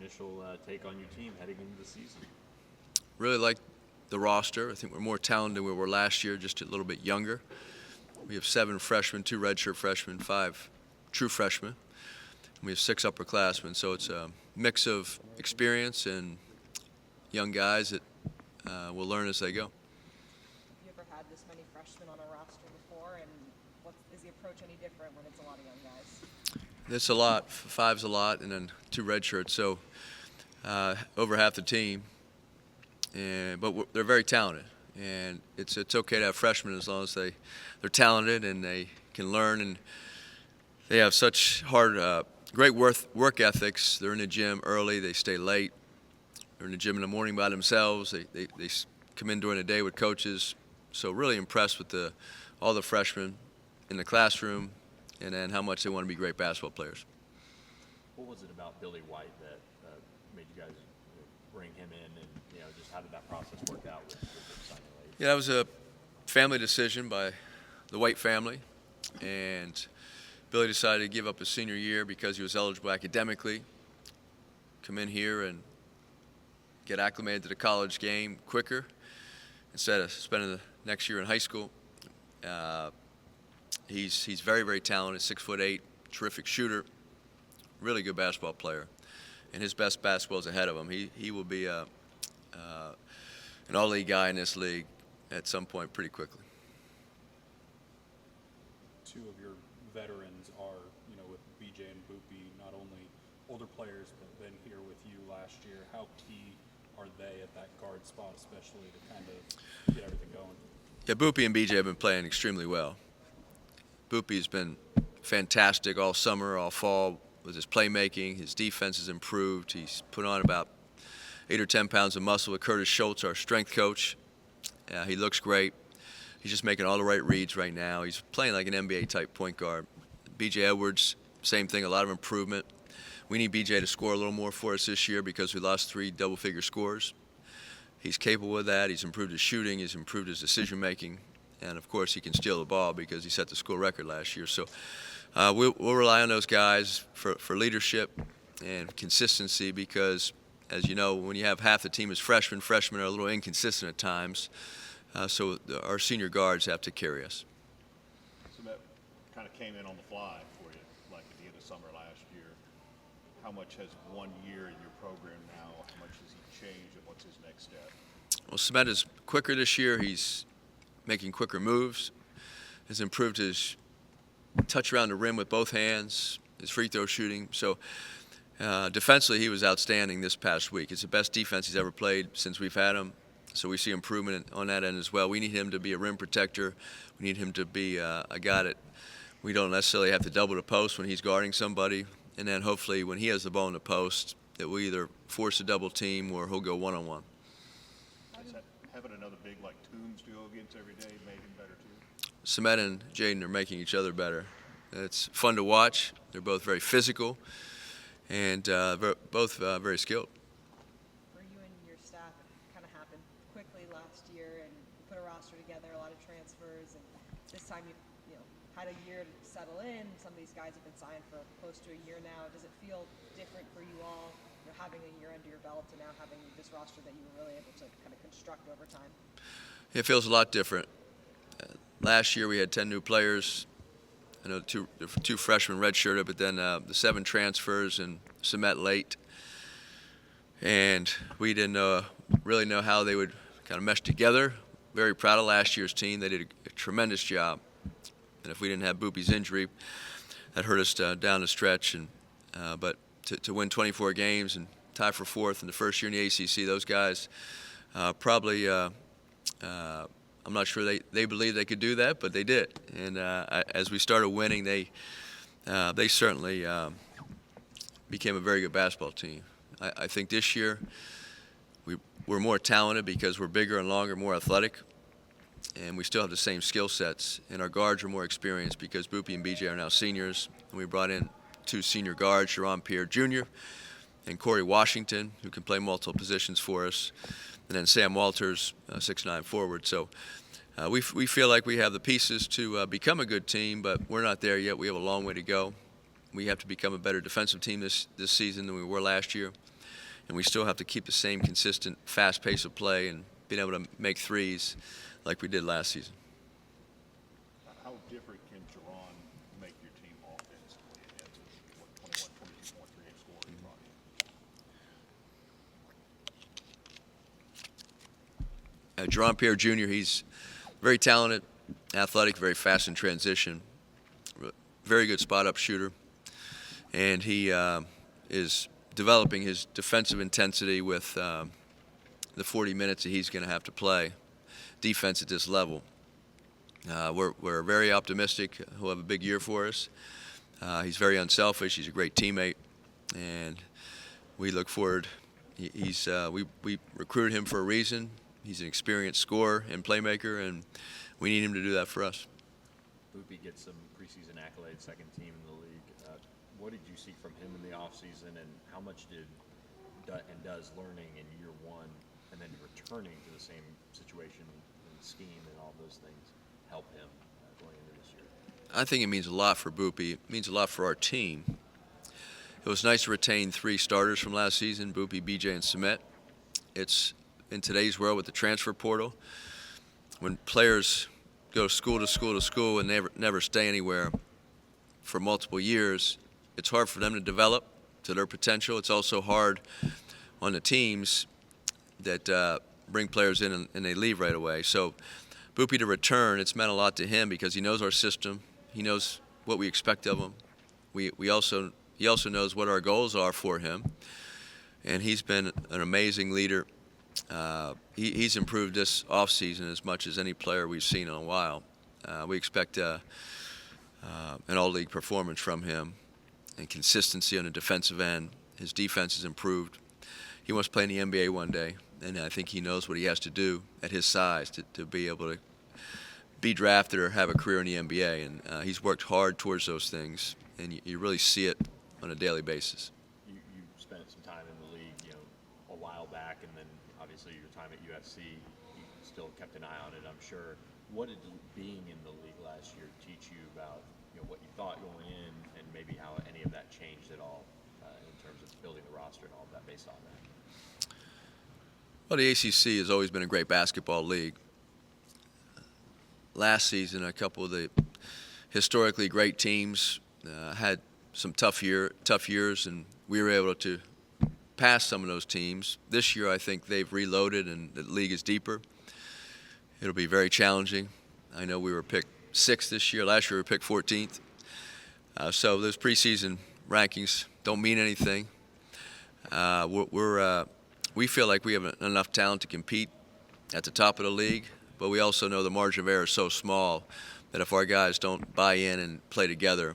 initial take on your team heading into the season? Really like the roster. I think we're more talented than we were last year, just a little bit younger. We have 7 freshmen, 2 redshirt freshmen, 5 true freshmen. We have 6 upperclassmen, so it's a mix of experience and young guys that will learn as they go. Have you ever had this many freshmen on a roster before, and is the approach any different when it's a lot of young guys? It's a lot. 5's a lot, and then 2 redshirts, so over half the team. But they're very talented, and it's okay to have freshmen as long as they're talented and they can learn, and they have such great work ethics. They're in the gym early, they stay late. They're in the gym in the morning by themselves. They come in during the day with coaches. So really impressed with all the freshmen in the classroom, and then how much they want to be great basketball players. What was it about Billy White that made you guys bring him in, and just how did that process work out with signing late? Yeah, that was a family decision by the White family, and Billy decided to give up his senior year because he was eligible academically, come in here and get acclimated to the college game quicker instead of spending the next year in high school. He's very, very talented, 6'8", terrific shooter, really good basketball player, and his best basketball is ahead of him. He will be an all-league guy in this league at some point pretty quickly. 2 of your veterans are, with B.J. and Boopie, not only older players, but been here with you last year. How key are they at that guard spot, especially to kind of get everything going? Yeah, Boopie and B.J. have been playing extremely well. Boopie's been fantastic all summer, all fall with his playmaking. His defense has improved. He's put on about 8 or 10 pounds of muscle with Curtis Schultz, our strength coach. He looks great. He's just making all the right reads right now. He's playing like an NBA-type point guard. B.J. Edwards, same thing, a lot of improvement. We need B.J. to score a little more for us this year because we lost 3 double-figure scores. He's capable of that. He's improved his shooting. He's improved his decision-making. And, of course, he can steal the ball because he set the school record last year. So we'll rely on those guys for leadership and consistency because, as you know, when you have half the team as freshmen are a little inconsistent at times. So our senior guards have to carry us. So that kind of came in on the fly for you, like at the end of summer last year. How much has 1 year in your program now, how much has he changed, and what's his next step? Well, Samet is quicker this year. He's making quicker moves, has improved his touch around the rim with both hands, his free throw shooting. So defensively, he was outstanding this past week. It's the best defense he's ever played since we've had him. So we see improvement on that end as well. We need him to be a rim protector. We need him to be a guy that we don't necessarily have to double the post when he's guarding somebody. And then hopefully when he has the ball in the post, that we either force a double team or he'll go one-on-one. Having another big like Toombs to go against every day made him better too? Samet and Jaden are making each other better. It's fun to watch. They're both very physical and both very skilled. For you and your staff, it kind of happened quickly last year, and you put a roster together, a lot of transfers, and this time you had a year to settle in. Some of these guys have been signed for close to a year now. Does it feel different for you all, having a year under your belt and now having this roster that you were really able to kind of construct over time? It feels a lot different. Last year we had 10 new players. I know the two freshmen redshirted, but then the 7 transfers and Samet late. And we didn't really know how they would kind of mesh together. Very proud of last year's team. They did a tremendous job. And if we didn't have Boopie's injury, that hurt us down the stretch. But to win 24 games and tie for 4th in the first year in the ACC, those guys probably, I'm not sure they believed they could do that, but they did. And as we started winning, they certainly became a very good basketball team. I think this year we're more talented because we're bigger and longer, more athletic, and we still have the same skill sets. And our guards are more experienced because Boopie and B.J. are now seniors, and we brought in 2 senior guards, Sharon Pierre Jr. and Corey Washington, who can play multiple positions for us, and then Sam Walters, 6'9" forward. So we feel like we have the pieces to become a good team, but we're not there yet. We have a long way to go. We have to become a better defensive team this season than we were last year. and we still have to keep the same consistent, fast pace of play and being able to make threes like we did last season. How different can Jerron make your team offensively as a 21, 22 point per game scorer he brought in? Jerron Pierre Jr., he's very talented, athletic, very fast in transition, very good spot-up shooter, and he is developing his defensive intensity with the 40 minutes that he's going to have to play defense at this level. We're very optimistic he'll have a big year for us. He's very unselfish. He's a great teammate, and we look forward. We recruited him for a reason. He's an experienced scorer and playmaker, and we need him to do that for us. Boopie gets some preseason accolades, second team in the league. What did you see from him in the offseason, and how much does learning in year one and then returning to the same situation and scheme and all those things help him going into this year? I think it means a lot for Boopie. It means a lot for our team. It was nice to retain 3 starters from last season, Boopie, B.J., and Samet. It's in today's world with the transfer portal, when players go school to school to school and never stay anywhere for multiple years, it's hard for them to develop to their potential. It's also hard on the teams that bring players in and they leave right away. So Boopie to return, it's meant a lot to him because he knows our system. He knows what we expect of him. He also knows what our goals are for him, and he's been an amazing leader. He's improved this offseason as much as any player we've seen in a while. We expect an all-league performance from him and consistency on the defensive end. His defense has improved. He wants to play in the NBA one day, and I think he knows what he has to do at his size to be able to be drafted or have a career in the NBA. And he's worked hard towards those things, and you really see it on a daily basis. You spent some time in the league, a while back, and then obviously your time at USC, you still kept an eye on it, I'm sure. What did being in the league last year teach you about what you thought going in, and maybe how any of that changed at all in terms of building the roster and all of that based on that? Well, the ACC has always been a great basketball league. Last season, a couple of the historically great teams had some tough years, and we were able to pass some of those teams. This year, I think they've reloaded, and the league is deeper. It'll be very challenging. I know we were picked 6th this year. Last year, we were picked 14th. So those preseason rankings don't mean anything. We feel like we have enough talent to compete at the top of the league, but we also know the margin of error is so small that if our guys don't buy in and play together,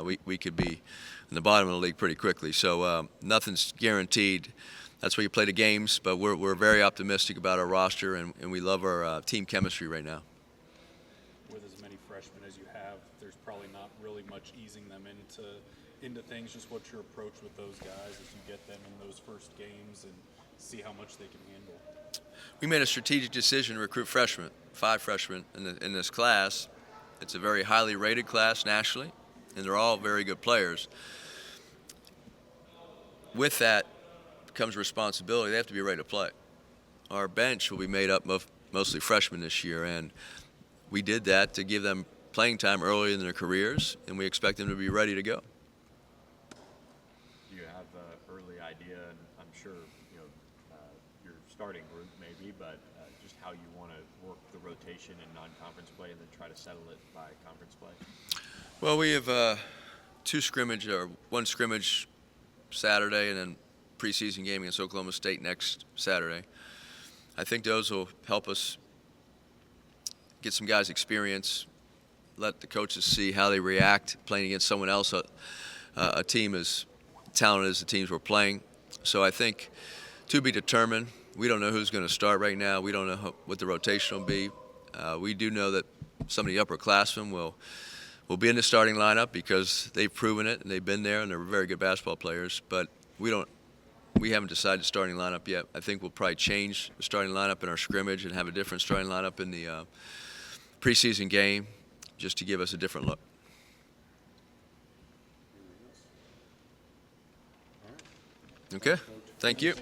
we could be in the bottom of the league pretty quickly. So nothing's guaranteed. That's why you play the games, but we're very optimistic about our roster, and we love our team chemistry right now. With as many freshmen as you have, there's probably not really much easing them into things. Just what's your approach with those guys as you get them in those first games and see how much they can handle? We made a strategic decision to recruit freshmen, 5 freshmen in this class. It's a very highly rated class nationally, and they're all very good players. With that comes responsibility. They have to be ready to play. Our bench will be made up of mostly freshmen this year, and we did that to give them playing time early in their careers, and we expect them to be ready to go. Do you have an early idea, and I'm sure your starting group maybe, but just how you want to work the rotation in non-conference play and then try to settle it by conference play? Well, we have 1 scrimmage Saturday, and then preseason game against Oklahoma State next Saturday. I think those will help us get some guys experience, let the coaches see how they react playing against someone else, a team as talented as the teams we're playing. So I think to be determined. We don't know who's going to start right now. We don't know what the rotation will be. We do know that some of the upperclassmen will be in the starting lineup because they've proven it and they've been there and they're very good basketball players. But we haven't decided the starting lineup yet. I think we'll probably change the starting lineup in our scrimmage and have a different starting lineup in the preseason game just to give us a different look. Okay. Thank you.